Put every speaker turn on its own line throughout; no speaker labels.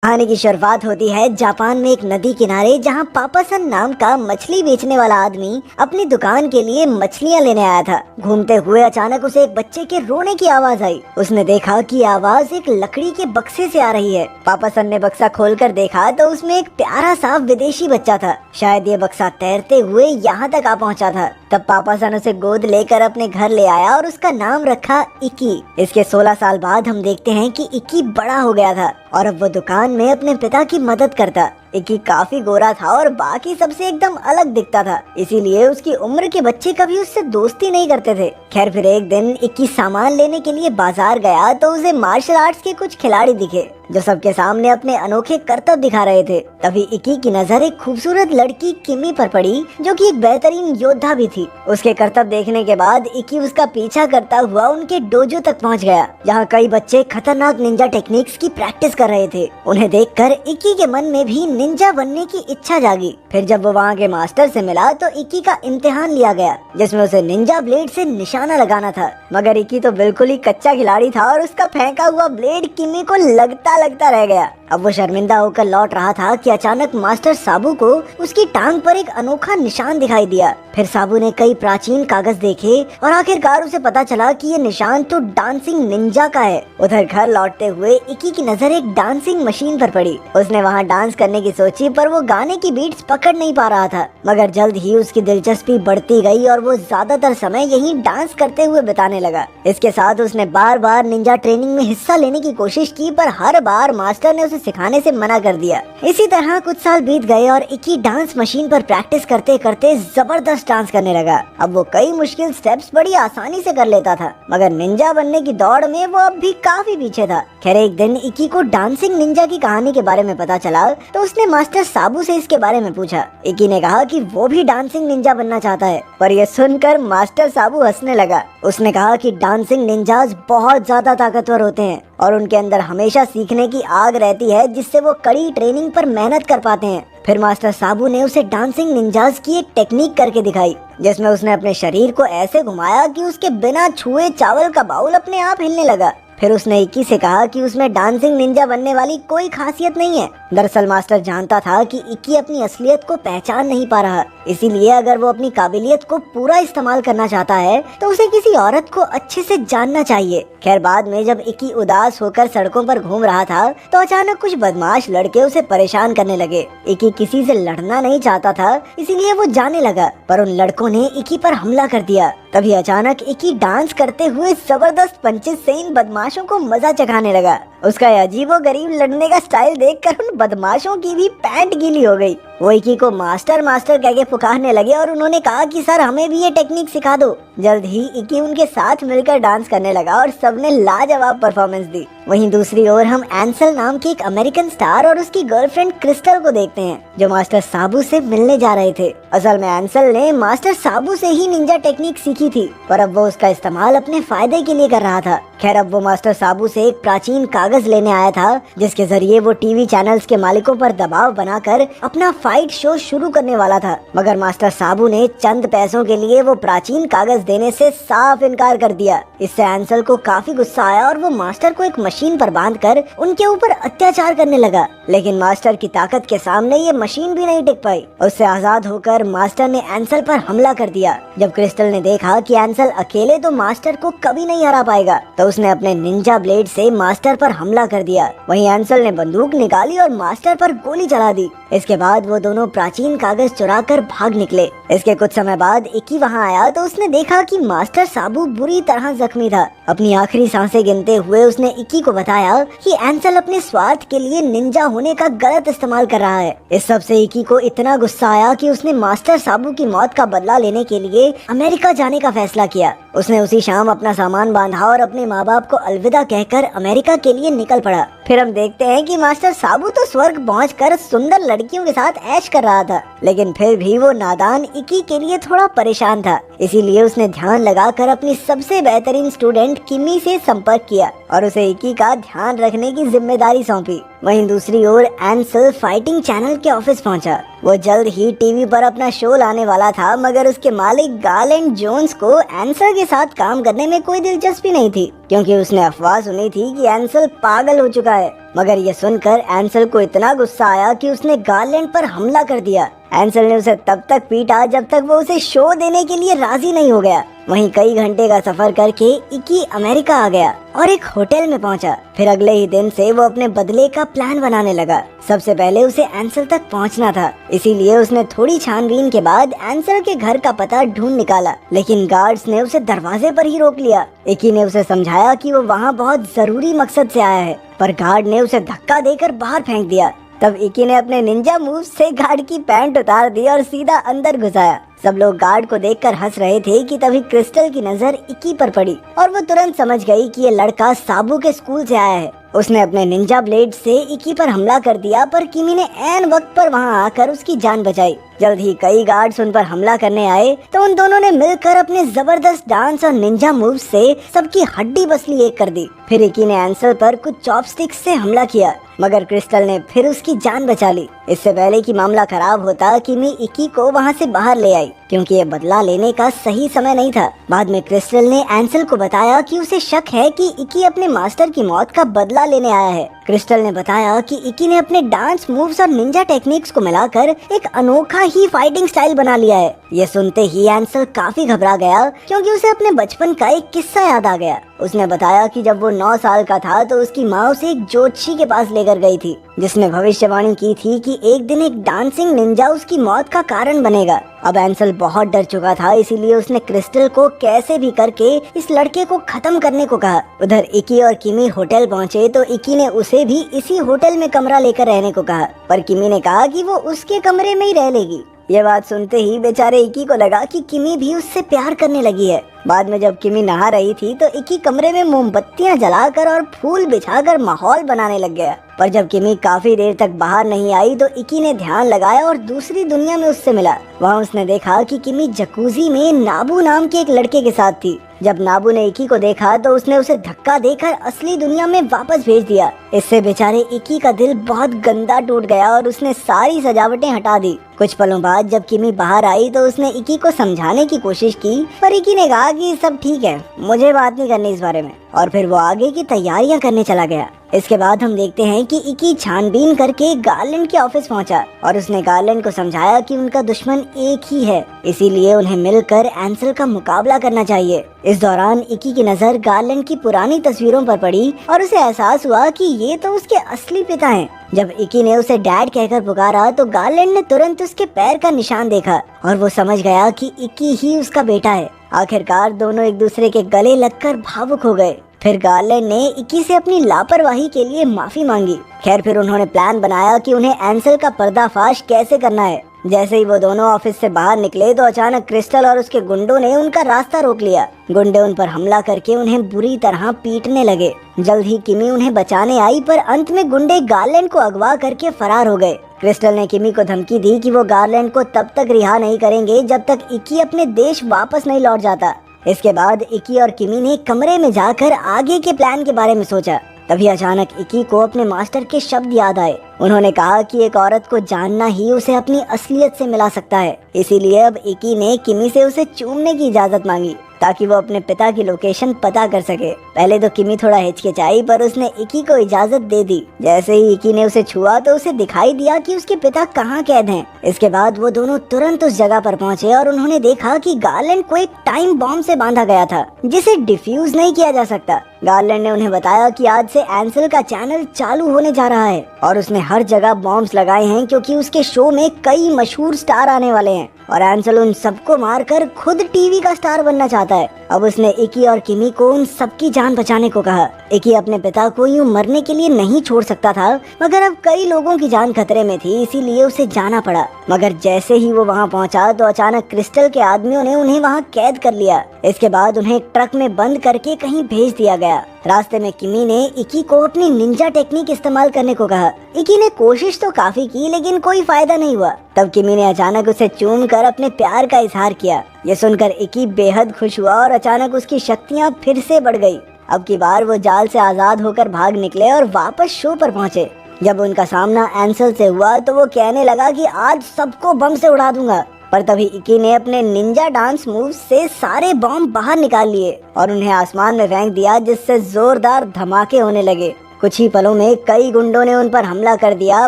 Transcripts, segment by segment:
कहानी की शुरुआत होती है जापान में एक नदी किनारे, जहां पापासन नाम का मछली बेचने वाला आदमी अपनी दुकान के लिए मछलियां लेने आया था। घूमते हुए अचानक उसे एक बच्चे के रोने की आवाज आई। उसने देखा कि आवाज एक लकड़ी के बक्से से आ रही है। पापासन ने बक्सा खोलकर देखा तो उसमें एक प्यारा सा विदेशी बच्चा था। शायद ये बक्सा तैरते हुए यहाँ तक आ पहुँचा था। तब पापासन उसे गोद लेकर अपने घर ले आया और उसका नाम रखा इकी। इसके 16 साल बाद हम देखते हैं कि इकी बड़ा हो गया था और अब वो दुकान में अपने पिता की मदद करता। इकी काफी गोरा था और बाकी सबसे एकदम अलग दिखता था, इसीलिए उसकी उम्र के बच्चे कभी उससे दोस्ती नहीं करते थे। खैर फिर एक दिन इक्की सामान लेने के लिए बाजार गया तो उसे मार्शल आर्ट्स के कुछ खिलाड़ी दिखे जो सबके सामने अपने अनोखे करतब दिखा रहे थे। तभी इक्की की नजर एक खूबसूरत लड़की किमी पर पड़ी जो कि एक बेहतरीन योद्धा भी थी। उसके करतब देखने के बाद इक्की उसका पीछा करता हुआ उनके डोजो तक पहुंच गया, जहां कई बच्चे खतरनाक निंजा टेक्निक्स की प्रैक्टिस कर रहे थे। उन्हें देखकर इक्की के मन में भी निंजा बनने की इच्छा जागी। फिर जब वो वहाँ के मास्टर से मिला तो इक्की का इम्तिहान लिया गया, जिसमें उसे निंजा ब्लेड से निशाना लगाना था। मगर इक्की तो बिल्कुल ही कच्चा खिलाड़ी था और उसका फेंका हुआ ब्लेड किमी को लगता रह गया। अब वो शर्मिंदा होकर लौट रहा था कि अचानक मास्टर साबू को उसकी टांग पर एक अनोखा निशान दिखाई दिया। फिर साबू ने कई प्राचीन कागज देखे और आखिरकार उसे पता चला कि ये निशान तो डांसिंग निंजा का है। उधर घर लौटते हुए इक्की की नजर एक डांसिंग मशीन पर पड़ी। उसने वहाँ डांस करने की सोची, पर वो गाने की बीट्स पकड़ नहीं पा रहा था। मगर जल्द ही उसकी दिलचस्पी बढ़ती गई और वो ज्यादातर समय यहीं डांस करते हुए बिताने लगा। इसके साथ उसने बार बार निंजा ट्रेनिंग में हिस्सा लेने की कोशिश की, पर हर बार मास्टर ने उसे सिखाने से मना कर दिया। इसी तरह कुछ साल बीत गए और इक्की डांस मशीन पर प्रैक्टिस करते करते जबरदस्त डांस करने लगा। अब वो कई मुश्किल स्टेप्स बड़ी आसानी से कर लेता था, मगर निंजा बनने की दौड़ में वो अब भी काफी पीछे था। खैर एक दिन इक्की को डांसिंग निंजा की कहानी के बारे में पता चला तो उसने मास्टर साबू से इसके बारे में पूछा। इक्की ने कहा कि वो भी डांसिंग निंजा बनना चाहता है, पर यह सुनकर मास्टर साबू हंसने लगा। उसने कहा कि डांसिंग निंजाज बहुत ज्यादा ताकतवर होते हैं और उनके अंदर हमेशा सीखने की आग रहती है, जिससे वो कड़ी ट्रेनिंग पर मेहनत कर पाते हैं। फिर मास्टर साबू ने उसे डांसिंग निंजाज की एक टेक्निक करके दिखाई, जिसमें उसने अपने शरीर को ऐसे घुमाया कि उसके बिना छुए चावल का बाउल अपने आप हिलने लगा। फिर उसने इक्की से कहा कि उसमें डांसिंग निंजा बनने वाली कोई खासियत नहीं है। दरअसल मास्टर जानता था कि इक्की अपनी असलियत को पहचान नहीं पा रहा, इसीलिए अगर वो अपनी काबिलियत को पूरा इस्तेमाल करना चाहता है तो उसे किसी औरत को अच्छे से जानना चाहिए। खैर बाद में जब इक्की उदास होकर सड़कों पर घूम रहा था तो अचानक कुछ बदमाश लड़के उसे परेशान करने लगे। इक्की किसी से लड़ना नहीं चाहता था, इसीलिए वो जाने लगा, पर उन लड़कों ने इक्की पर हमला कर दिया। तभी अचानक इक्की डांस करते हुए जबरदस्त पंचेस से इन बदमाशों को मजा चखाने लगा। उसका अजीबोगरीब लड़ने का स्टाइल देखकर उन बदमाशों की भी पैंट गीली हो गई। वो इक्की को मास्टर मास्टर कह के पुकारने लगे और उन्होंने कहा कि सर हमें भी ये टेक्निक सिखा दो। जल्द ही इक्की उनके साथ मिलकर डांस करने लगा और सबने लाजवाब परफॉर्मेंस दी। वहीं दूसरी ओर हम एंसल नाम के एक अमेरिकन स्टार और उसकी गर्लफ्रेंड क्रिस्टल को देखते हैं, जो मास्टर साबू से मिलने जा रहे थे। असल में एंसल ने मास्टर साबू से ही निंजा टेक्निक सीखी थी, पर अब वो उसका इस्तेमाल अपने फायदे के लिए कर रहा था। खैर अब वो मास्टर साबू से एक प्राचीन कागज लेने आया था, जिसके जरिए वो टीवी चैनल्स के मालिकों पर दबाव बनाकर अपना फाइट शो शुरू करने वाला था। मगर मास्टर साबू ने चंद पैसों के लिए वो प्राचीन कागज देने से साफ इनकार कर दिया। इससे एंसल को काफी गुस्सा आया और वो मास्टर को एक मशीन पर बांधकर उनके ऊपर अत्याचार करने लगा। लेकिन मास्टर की ताकत के सामने ये मशीन भी नहीं टिक पाई। उससे आजाद होकर मास्टर ने एंसल पर हमला कर दिया। जब क्रिस्टल ने देखा कि एंसल अकेले तो मास्टर को कभी नहीं हरा पाएगा तो उसने अपने निंजा ब्लेड से मास्टर पर हमला कर दिया। वहीं एंसल ने बंदूक निकाली और मास्टर पर गोली चला दी। इसके बाद वो दोनों प्राचीन कागज चुराकर भाग निकले। इसके कुछ समय बाद इक्की वहाँ आया तो उसने देखा कि मास्टर साबू बुरी तरह जख्मी था। अपनी आखिरी सांसें गिनते हुए उसने इक्की को बताया कि एंसल अपने स्वार्थ के लिए निंजा होने का गलत इस्तेमाल कर रहा है। इस सब से इक्की को इतना गुस्सा आया कि उसने मास्टर साबू की मौत का बदला लेने के लिए अमेरिका जाने का फैसला किया। उसने उसी शाम अपना सामान बांधा और अपने माँ बाप को अलविदा कहकर अमेरिका के लिए निकल पड़ा। फिर हम देखते हैं कि मास्टर साबू तो स्वर्ग पहुंचकर सुंदर लड़कियों के साथ ऐश कर रहा था, लेकिन फिर भी वो नादान इक्की के लिए थोड़ा परेशान था। इसीलिए उसने ध्यान लगाकर अपनी सबसे बेहतरीन स्टूडेंट किमी से संपर्क किया और उसे इक्की का ध्यान रखने की जिम्मेदारी सौंपी। वहीं दूसरी ओर एंसल फाइटिंग चैनल के ऑफिस पहुंचा। वो जल्द ही टीवी पर अपना शो लाने वाला था, मगर उसके मालिक गार्लैंड जोन्स को एंसल के साथ काम करने में कोई दिलचस्पी नहीं थी, क्योंकि उसने अफवाह सुनी थी कि एंसल पागल हो चुका है। मगर ये सुनकर एंसल को इतना गुस्सा आया कि उसने गार्लैंड पर हमला कर दिया। एंसल ने उसे तब तक पीटा जब तक वो उसे शो देने के लिए राजी नहीं हो गया। वहीं कई घंटे का सफर करके इकी अमेरिका आ गया और एक होटल में पहुंचा। फिर अगले ही दिन से वो अपने बदले का प्लान बनाने लगा। सबसे पहले उसे एंसल तक पहुंचना था, इसीलिए उसने थोड़ी छानबीन के बाद एंसल के घर का पता ढूंढ निकाला, लेकिन गार्ड्स ने उसे दरवाजे पर ही रोक लिया। इकी ने उसे समझाया कि वो वहाँ बहुत जरूरी मकसद से आया है, पर गार्ड ने उसे धक्का देकर बाहर फेंक दिया। तब इकी ने अपने निंजा मूव से गार्ड की पैंट उतार दी और सीधा अंदर घुसाया। सब लोग गार्ड को देखकर हंस रहे थे कि तभी क्रिस्टल की नजर इकी पर पड़ी और वो तुरंत समझ गई कि ये लड़का साबू के स्कूल से आया है। उसने अपने निंजा ब्लेड से इकी पर हमला कर दिया, पर किमी ने ऐन वक्त पर वहां आकर उसकी जान बचाई। जल्द ही कई गार्ड्स उन पर हमला करने आए तो उन दोनों ने मिलकर अपने जबरदस्त डांस और निंजा मूव से सबकी हड्डी बसली एक कर दी। फिर इकी ने एंसल पर कुछ चॉपस्टिक्स से हमला किया, मगर क्रिस्टल ने फिर उसकी जान बचा ली। इससे पहले कि मामला खराब होता, किमी इकी को वहां से बाहर ले आई, क्योंकि ये बदला लेने का सही समय नहीं था। बाद में क्रिस्टल ने एंसल को बताया कि उसे शक है कि इकी अपने मास्टर की मौत का बदला लेने आया है। क्रिस्टल ने बताया कि इकी ने अपने डांस मूव्स और निंजा टेक्निक्स को मिलाकर एक अनोखा ही फाइटिंग स्टाइल बना लिया है। ये सुनते ही एंसल काफी घबरा गया, क्योंकि उसे अपने बचपन का एक किस्सा याद आ गया। उसने बताया कि जब वो 9 साल का था तो उसकी माँ उसे एक ज्योतिषी के पास लेकर गई थी, जिसने भविष्यवाणी की थी कि एक दिन एक डांसिंग निंजा उसकी मौत का कारण बनेगा। अब एंसल बहुत डर चुका था, इसीलिए उसने क्रिस्टल को कैसे भी करके इस लड़के को खत्म करने को कहा। उधर इकी और किमी होटल पहुँचे तो इकी ने उसे भी इसी होटल में कमरा लेकर रहने को कहा, पर किमी ने कहा कि वो उसके कमरे में ही रह लेगी। ये बात सुनते ही बेचारे इकी को लगा कि किमी भी उससे प्यार करने लगी है। बाद में जब किमी नहा रही थी तो इकी कमरे में मोमबत्तियां जलाकर और फूल बिछाकर माहौल बनाने लग गया। पर जब किमी काफी देर तक बाहर नहीं आई तो इकी ने ध्यान लगाया और दूसरी दुनिया में उससे मिला। वहाँ उसने देखा कि किमी जकूजी में नाबू नाम के एक लड़के के साथ थी। जब नाबू ने इकी को देखा तो उसने उसे धक्का देकर असली दुनिया में वापस भेज दिया। इससे बेचारे इकी का दिल बहुत गंदा टूट गया और उसने सारी सजावटें हटा दी। कुछ पलों बाद जब किमी बाहर आई तो उसने इकी को समझाने की कोशिश की, पर इकी ने कहा कि सब ठीक है, मुझे बात नहीं करनी इस बारे में, और फिर वो आगे की तैयारियां करने चला गया। इसके बाद हम देखते हैं कि इकी छानबीन करके गार्लैंड के ऑफिस पहुंचा और उसने गार्लैंड को समझाया कि उनका दुश्मन एक ही है, इसीलिए उन्हें मिलकर एंसल का मुकाबला करना चाहिए। इस दौरान इकी की नजर गार्लैंड की पुरानी तस्वीरों पर पड़ी और उसे एहसास हुआ कि ये तो उसके असली पिता हैं। जब इकी ने उसे डैड कहकर पुकारा तो गार्लैंड ने तुरंत उसके पैर का निशान देखा और वो समझ गया कि इकी ही उसका बेटा है। आखिरकार दोनों एक दूसरे के गले लगकर भावुक हो गए। फिर गार्लैंड ने इकी से अपनी लापरवाही के लिए माफी मांगी। खैर फिर उन्होंने प्लान बनाया कि उन्हें एंसल का पर्दाफाश कैसे करना है। जैसे ही वो दोनों ऑफिस से बाहर निकले तो अचानक क्रिस्टल और उसके गुंडों ने उनका रास्ता रोक लिया। गुंडे उन पर हमला करके उन्हें बुरी तरह पीटने लगे। जल्द ही किमी उन्हें बचाने आई, पर अंत में गुंडे गार्लैंड को अगवा करके फरार हो गए। क्रिस्टल ने किमी को धमकी दी कि वो गार्लैंड को तब तक रिहा नहीं करेंगे जब तक इकी अपने देश वापस नहीं लौट जाता। इसके बाद इकी और किमी ने कमरे में जाकर आगे के प्लान के बारे में सोचा। तभी अचानक इकी को अपने मास्टर के शब्द याद आए। उन्होंने कहा कि एक औरत को जानना ही उसे अपनी असलियत से मिला सकता है। इसीलिए अब इकी ने किमी से उसे चूमने की इजाजत मांगी ताकि वो अपने पिता की लोकेशन पता कर सके। पहले तो किमी थोड़ा हिचकिचाई, पर उसने इकी को इजाजत दे दी। जैसे ही इकी ने उसे छुआ तो उसे दिखाई दिया कि उसके पिता कहाँ कैद हैं। इसके बाद वो दोनों तुरंत उस जगह पर पहुँचे और उन्होंने देखा कि गार्लैंड को एक टाइम बॉम्ब से बांधा गया था जिसे डिफ्यूज नहीं किया जा सकता। गार्लैंड ने उन्हें बताया कि आज से एंसल का चैनल चालू होने जा रहा है और उसने हर जगह बॉम्ब्स लगाए हैं, क्योंकि उसके शो में कई मशहूर स्टार आने वाले हैं और एंसल उन सबको मारकर खुद टीवी का स्टार बनना चाहता है। अब उसने इकी और किमी को उन सबकी जान बचाने को कहा। इकी अपने पिता को यूं मरने के लिए नहीं छोड़ सकता था, मगर अब कई लोगों की जान खतरे में थी, इसीलिए उसे जाना पड़ा। मगर जैसे ही वो वहाँ पहुँचा तो अचानक क्रिस्टल के आदमियों ने उन्हें वहाँ कैद कर लिया। इसके बाद उन्हें ट्रक में बंद करके कहीं भेज दिया गया। रास्ते में किमी ने इकी को अपनी निंजा टेक्निक इस्तेमाल करने को कहा। इकी ने कोशिश तो काफी की, लेकिन कोई फायदा नहीं हुआ। तब किमी ने अचानक उसे चूम कर अपने प्यार का इजहार किया। ये सुनकर इकी बेहद खुश हुआ और अचानक उसकी शक्तियाँ फिर से बढ़ गई। अब की बार वो जाल से आजाद होकर भाग निकले और वापस शो पर पहुँचे। जब उनका सामना एंसल से हुआ तो वो कहने लगा कि आज सबको बम से उड़ा दूंगा, पर तभी इकी ने अपने निंजा डांस मूव से सारे बॉम्ब बाहर निकाल लिए और उन्हें आसमान में फेंक दिया, जिससे जोरदार धमाके होने लगे। कुछ ही पलों में कई गुंडों ने उन पर हमला कर दिया,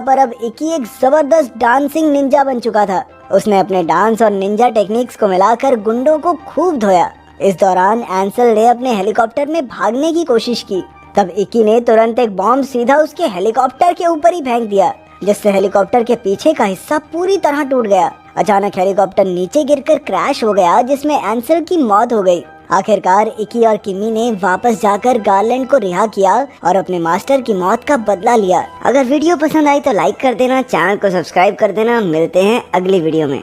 पर अब इकी एक जबरदस्त डांसिंग निंजा बन चुका था। उसने अपने डांस और निंजा टेक्निक्स को मिलाकर गुंडों को खूब धोया। इस दौरान एंसल ने अपने हेलीकॉप्टर में भागने की कोशिश की। तब इकी ने तुरंत एक बॉम्ब सीधा उसके हेलीकॉप्टर के ऊपर ही फेंक दिया, जिससे हेलीकॉप्टर के पीछे का हिस्सा पूरी तरह टूट गया। अचानक हेलीकॉप्टर नीचे गिरकर क्रैश हो गया, जिसमें एंसल की मौत हो गई। आखिरकार इकी और किमी ने वापस जाकर गार्लैंड को रिहा किया और अपने मास्टर की मौत का बदला लिया। अगर वीडियो पसंद आई तो लाइक कर देना, चैनल को सब्सक्राइब कर देना। मिलते हैं अगली वीडियो में।